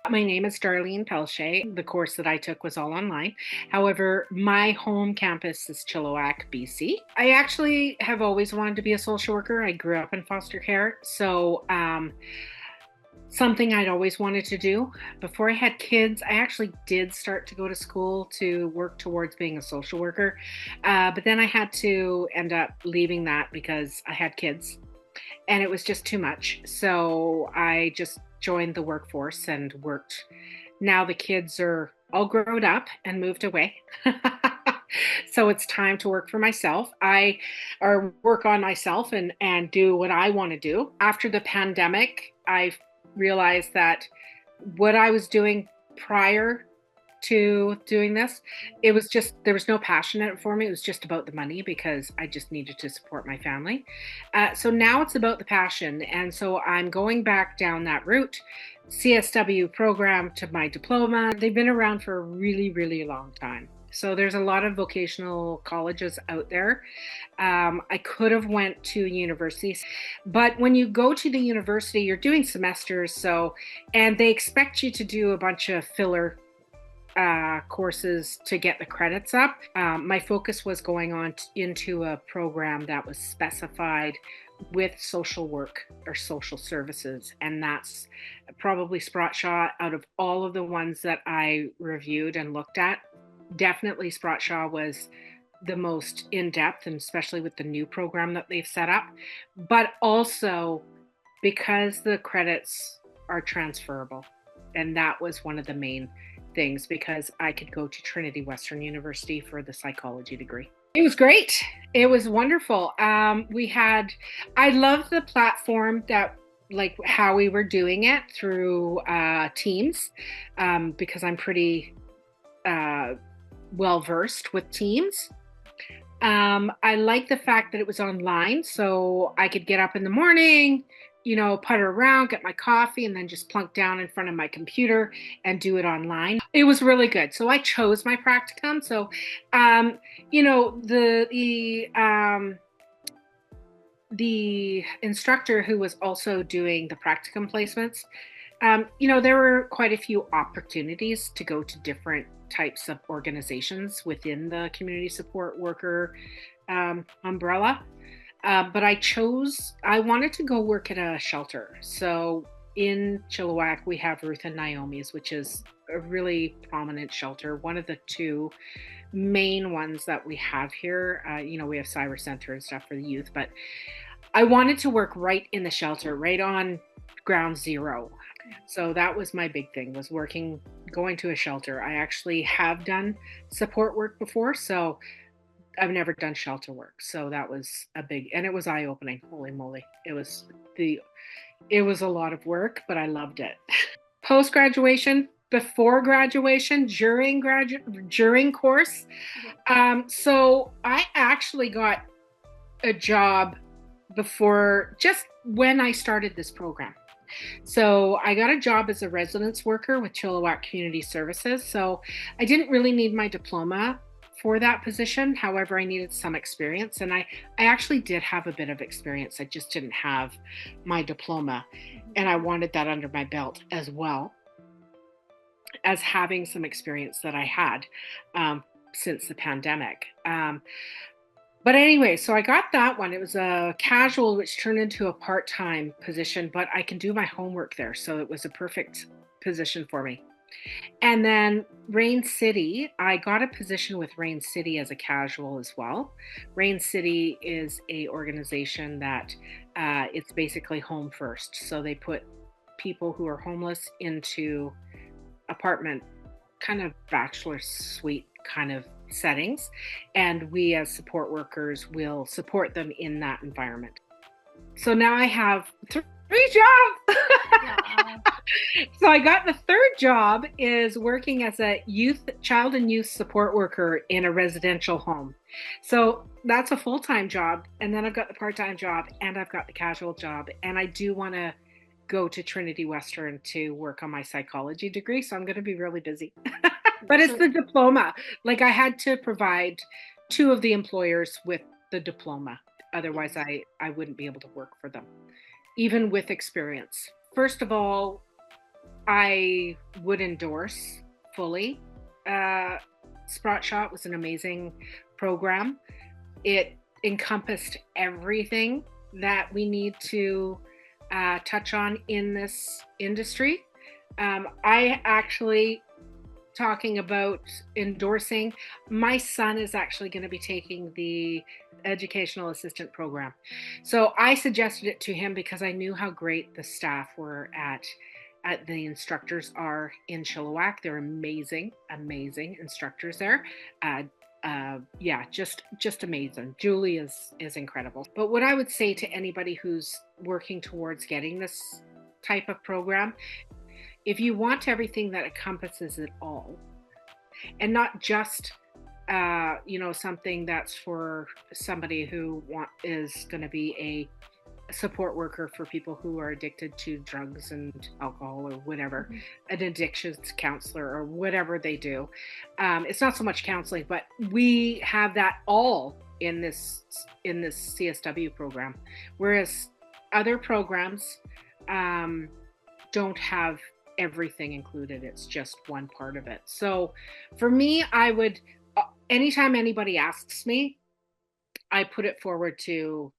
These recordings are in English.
My name is Darlene Pelletier. The course that I took was all online. However, my home campus is Chilliwack, BC. I actually have always wanted to be a social worker. I grew up in foster care, so something I'd always wanted to do. Before I had kids, I actually did start to go to school to work towards being a social worker, but then I had to end up leaving that because I had kids and it was just too much. So I just joined the workforce and worked. Now the kids are all grown up and moved away. So it's time to work for myself. I or work on myself and do what I want to do. After the pandemic, I realized that what I was doing prior to doing this, it was just, there was no passion in it for me. It was just about the money because I just needed to support my family. So now it's about the passion. And so I'm going back down that route, CSW program to my diploma. They've been around for a really, really long time. So there's a lot of vocational colleges out there. I could have went to universities, but when you go to the university, you're doing semesters. And they expect you to do a bunch of filler courses to get the credits up. My focus was going on into a program that was specified with social work or social services, and that's probably Sprott-Shaw out of all of the ones that I reviewed and looked at. Definitely Sprott-Shaw was the most in-depth, and especially with the new program that they've set up, but also because the credits are transferable. And that was one of the main things, because I could go to Trinity Western University for the psychology degree. It was great. It was wonderful. I love the platform that, like how we were doing it through Teams, because I'm pretty well versed with Teams. I like the fact that it was online, so I could get up in the morning, putter around, get my coffee, and then just plunk down in front of my computer and do it online. It was really good. So I chose my practicum. So, the instructor who was also doing the practicum placements, there were quite a few opportunities to go to different types of organizations within the community support worker umbrella. But I wanted to go work at a shelter. So in Chilliwack, we have Ruth and Naomi's, which is a really prominent shelter, one of the two main ones that we have here. We have Cyber Center and stuff for the youth, but I wanted to work right in the shelter, right on ground zero. So that was my big thing, was going to a shelter. I actually have done support work before, so I've never done shelter work. So that was and it was eye-opening. Holy moly. It was a lot of work, but I loved it. Post-graduation, before graduation, during course. So I actually got a job before, just when I started this program. So I got a job as a residence worker with Chilliwack Community Services. So I didn't really need my diploma for that position. However, I needed some experience, and I actually did have a bit of experience. I just didn't have my diploma, and I wanted that under my belt, as well as having some experience that I had since the pandemic. But anyway, so I got that one. It was a casual, which turned into a part-time position, but I can do my homework there. So it was a perfect position for me. And then Rain City, I got a position with Rain City as a casual as well. Rain City is a organization that it's basically home first. So they put people who are homeless into apartment, kind of bachelor suite kind of settings, and we as support workers will support them in that environment. So now I have three jobs. Yeah. So I got the third job is working as a child and youth support worker in a residential home. So that's a full-time job, and then I've got the part-time job, and I've got the casual job, and I do want to go to Trinity Western to work on my psychology degree, so I'm going to be really busy. But it's the diploma. Like, I had to provide two of the employers with the diploma. Otherwise, I wouldn't be able to work for them, even with experience. First of all, I would endorse fully. Uh, Sprott Shot was an amazing program. It encompassed everything that we need to touch on in this industry. I actually, talking about endorsing, my son is actually going to be taking the educational assistant program. So I suggested it to him because I knew how great the staff were at the instructors are in Chilliwack. They're amazing, amazing instructors there. Yeah, just amazing. Julie is incredible. But what I would say to anybody who's working towards getting this type of program, if you want everything that encompasses it all, and not just something that's for somebody who is going to be a support worker for people who are addicted to drugs and alcohol or whatever, an addictions counselor or whatever they do. It's not so much counseling, but we have that all in this CSW program, whereas other programs don't have everything included. It's just one part of it. So for me, I would, anytime anybody asks me, I put it forward to,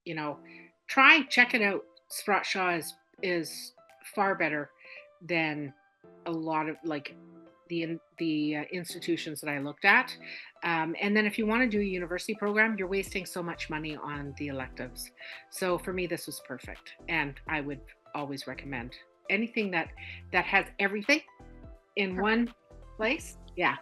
check it out. Sprott Shaw is far better than a lot of like the institutions that I looked at. And then if you want to do a university program, you're wasting so much money on the electives. So for me, this was perfect, and I would always recommend anything that has everything in one place. Yeah.